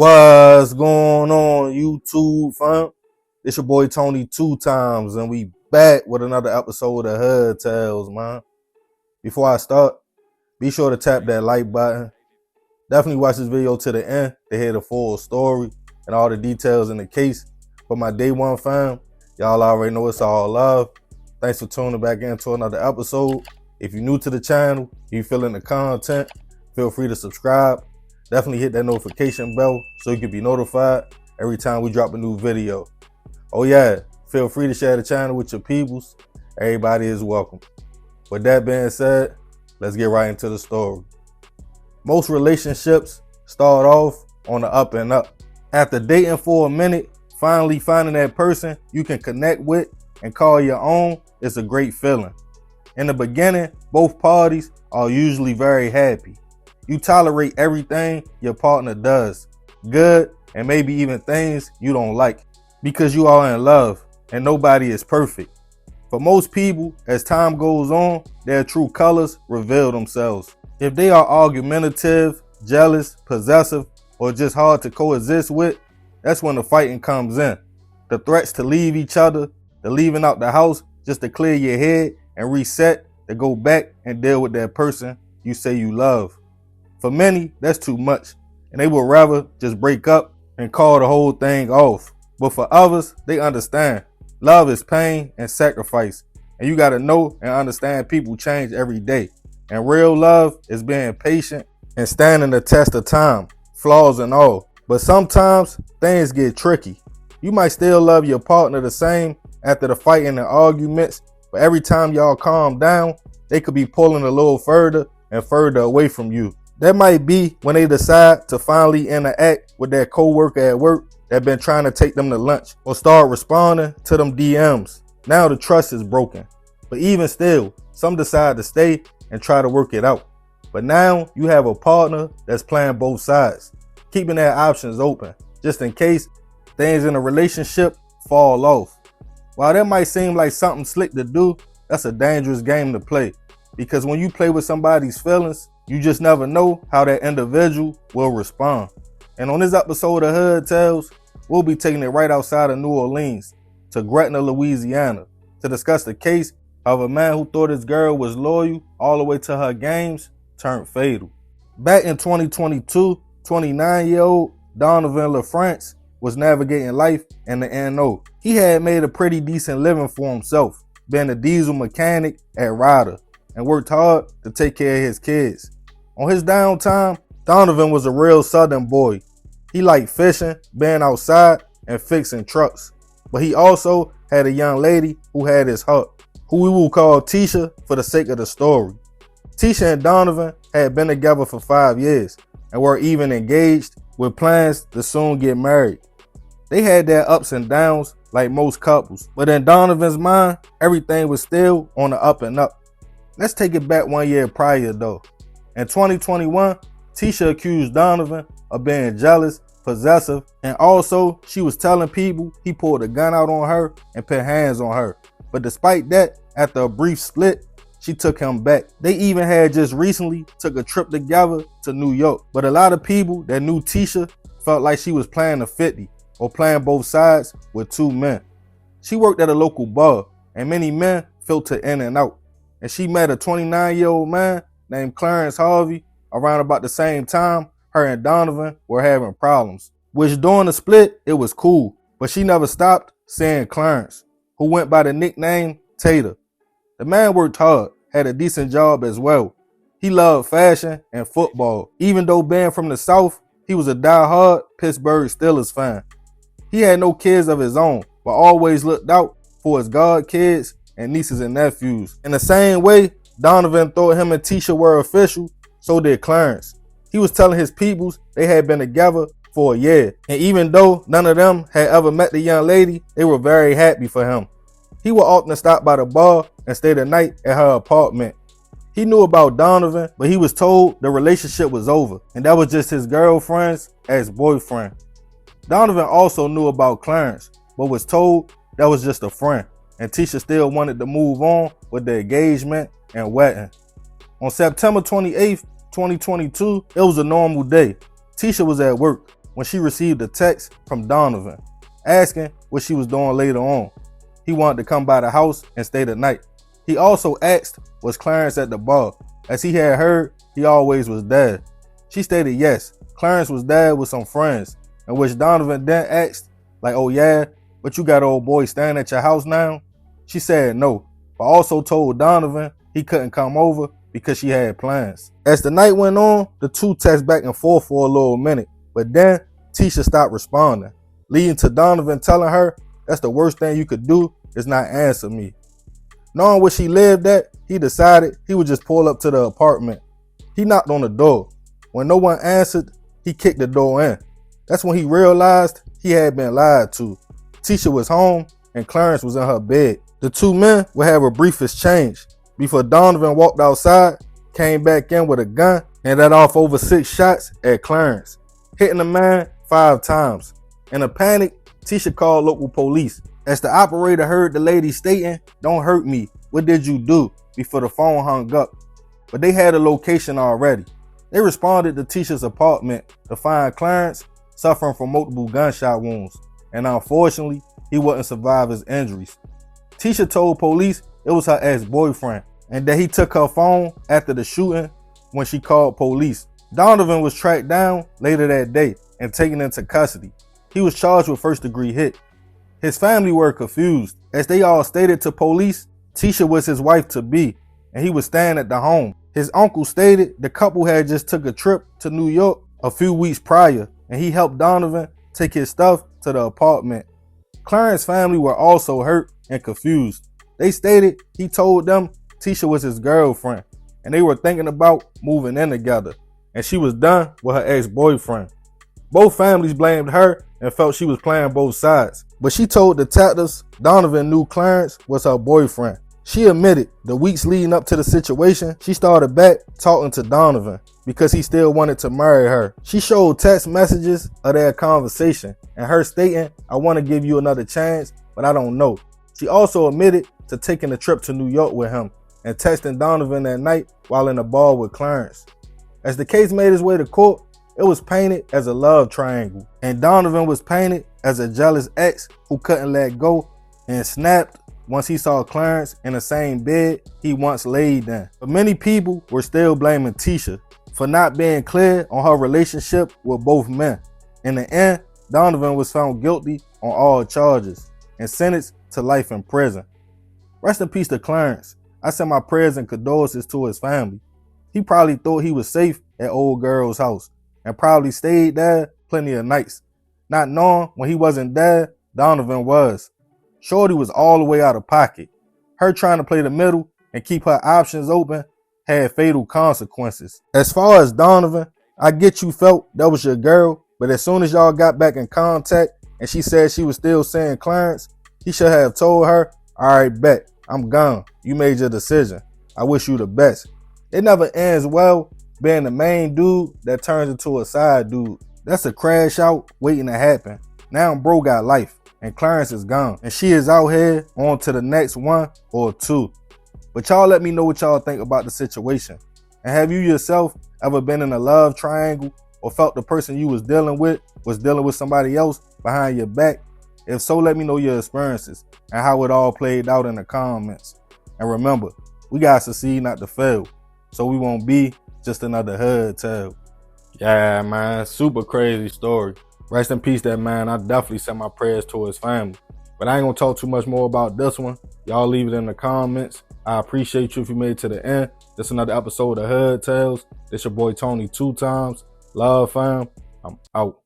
What's going on, YouTube, fam? It's your boy Tony 2 times, and we back with another episode of Hood Tales, man. Before I start, be sure to tap that like button. Definitely watch this video to the end to hear the full story and all the details in the case. For my day one fam, y'all already know it's all love. Thanks for tuning back into another episode. If you're new to the channel, if you feeling the content, feel free to subscribe. Definitely hit that notification bell so you can be notified every time we drop a new video. Oh yeah, feel free to share the channel with your peoples. Everybody is welcome. With that being said, let's get right into the story. Most relationships start off on the up and up. After dating for a minute, finally finding that person you can connect with and call your own is a great feeling. In the beginning, both parties are usually very happy. You tolerate everything your partner does, good and maybe even things you don't like, because you are in love and nobody is perfect. For most people, as time goes on, their true colors reveal themselves. If they are argumentative, jealous, possessive, or just hard to coexist with, that's when the fighting comes in. The threats to leave each other, the leaving out the house just to clear your head and reset, to go back and deal with that person you say you love. For many, that's too much, and they would rather just break up and call the whole thing off. But for others, they understand. Love is pain and sacrifice, and you gotta know and understand people change every day. And real love is being patient and standing the test of time, flaws and all. But sometimes things get tricky. You might still love your partner the same after the fighting and arguments, but every time y'all calm down, they could be pulling a little further and further away from you. That might be when they decide to finally interact with their coworker at work that been trying to take them to lunch, or start responding to them DMs. Now the trust is broken. But even still, some decide to stay and try to work it out. But now you have a partner that's playing both sides, keeping their options open, just in case things in a relationship fall off. While that might seem like something slick to do, that's a dangerous game to play. Because when you play with somebody's feelings, you just never know how that individual will respond. And on this episode of Hood Tales, we'll be taking it right outside of New Orleans to Gretna, Louisiana, to discuss the case of a man who thought his girl was loyal all the way to her games turned fatal. Back in 2022, 29-year-old Donovan LaFrance was navigating life in the NO. He had made a pretty decent living for himself, being a diesel mechanic at Ryder, and worked hard to take care of his kids. On his downtime, Donovan was a real southern boy. He liked fishing, being outside, and fixing trucks. But he also had a young lady who had his heart, who we will call Tisha for the sake of the story. Tisha and Donovan had been together for 5 years and were even engaged with plans to soon get married. They had their ups and downs like most couples, but in Donovan's mind, everything was still on the up and up. Let's take it back 1 year prior though. In 2021, Tisha accused Donovan of being jealous, possessive, and also she was telling people he pulled a gun out on her and put hands on her. But despite that, after a brief split, she took him back. They even had just recently took a trip together to New York. But a lot of people that knew Tisha felt like she was playing a 50 or playing both sides with two men. She worked at a local bar and many men filtered in and out. And she met a 29-year-old man named Clarence Harvey around about the same time her and Donovan were having problems. Which during the split, it was cool, but she never stopped seeing Clarence, who went by the nickname Tater. The man worked hard, had a decent job as well. He loved fashion and football. Even though being from the South, he was a die-hard Pittsburgh Steelers fan. He had no kids of his own, but always looked out for his godkids and nieces and nephews. In the same way, Donovan thought him and Tisha were official, so did Clarence. He was telling his peoples they had been together for a year, and even though none of them had ever met the young lady, they were very happy for him. He would often stop by the bar and stay the night at her apartment. He knew about Donovan, but he was told the relationship was over, and that was just his girlfriend's ex-boyfriend. Donovan also knew about Clarence, but was told that was just a friend. And Tisha still wanted to move on with the engagement and wedding. On September 28th, 2022, it was a normal day. Tisha was at work. when she received a text from Donovan asking what she was doing later on. He wanted to come by the house and stay the night. He also asked, was Clarence at the bar, as he had heard he always was there. She stated yes, Clarence was there with some friends, in which Donovan then asked, like, oh yeah, but you got old boy staying at your house now? She said no, but also told Donovan he couldn't come over because she had plans. As the night went on, the two texted back and forth for a little minute, but then Tisha stopped responding, leading to Donovan telling her that's the worst thing you could do is not answer me. Knowing where she lived at, he decided he would just pull up to the apartment. He knocked on the door. When no one answered, he kicked the door in. That's when he realized he had been lied to. Tisha was home and Clarence was in her bed. The two men would have a brief exchange before Donovan walked outside, came back in with a gun, and let off over 6 shots at Clarence, hitting the man 5 times. In a panic, Tisha called local police. As the operator heard the lady stating, "Don't hurt me, what did you do?" before the phone hung up. But they had a location already. They responded to Tisha's apartment to find Clarence suffering from multiple gunshot wounds, and unfortunately, he wouldn't survive his injuries. Tisha told police it was her ex-boyfriend and that he took her phone after the shooting when she called police. Donovan was tracked down later that day and taken into custody. He was charged with first-degree hit. His family were confused, as they all stated to police Tisha was his wife-to-be and he was staying at the home. His uncle stated the couple had just took a trip to New York a few weeks prior and he helped Donovan take his stuff to the apartment. Clarence's family were also hurt and confused. They stated he told them Tisha was his girlfriend and they were thinking about moving in together and she was done with her ex-boyfriend. Both families blamed her and felt she was playing both sides. But she told detectives Donovan knew Clarence was her boyfriend. She admitted the weeks leading up to the situation, she started back talking to Donovan because he still wanted to marry her. She showed text messages of their conversation and her stating, "I want to give you another chance, but I don't know." She also admitted to taking a trip to New York with him and texting Donovan that night while in a bar with Clarence. As the case made its way to court, it was painted as a love triangle, and Donovan was painted as a jealous ex who couldn't let go and snapped once he saw Clarence in the same bed he once laid in. But many people were still blaming Tisha for not being clear on her relationship with both men. In the end, Donovan was found guilty on all charges and sentenced to life in prison. Rest in peace to Clarence. I send my prayers and condolences to his family. He probably thought he was safe at old girl's house and probably stayed there plenty of nights, not knowing when he wasn't there, Donovan was. Shorty was all the way out of pocket. Her trying to play the middle and keep her options open had fatal consequences. As far as Donovan, I get you felt that was your girl, but as soon as y'all got back in contact and she said she was still seeing Clarence, he should have told her, "All right, bet, I'm gone. You made your decision. I wish you the best." It never ends well being the main dude that turns into a side dude. That's a crash out waiting to happen. Now bro got life and Clarence is gone and she is out here on to the next one or two. But y'all let me know what y'all think about the situation. And have you yourself ever been in a love triangle or felt the person you was dealing with somebody else behind your back? If so, let me know your experiences and how it all played out in the comments. And remember, we gotta succeed, not to fail, so we won't be just another hood tale. Yeah, man, super crazy story. Rest in peace, that man. I definitely send my prayers to his family. But I ain't gonna talk too much more about this one. Y'all leave it in the comments. I appreciate you if you made it to the end. This is another episode of Hood Tales. This your boy Tony 2 times. Love, fam. I'm out.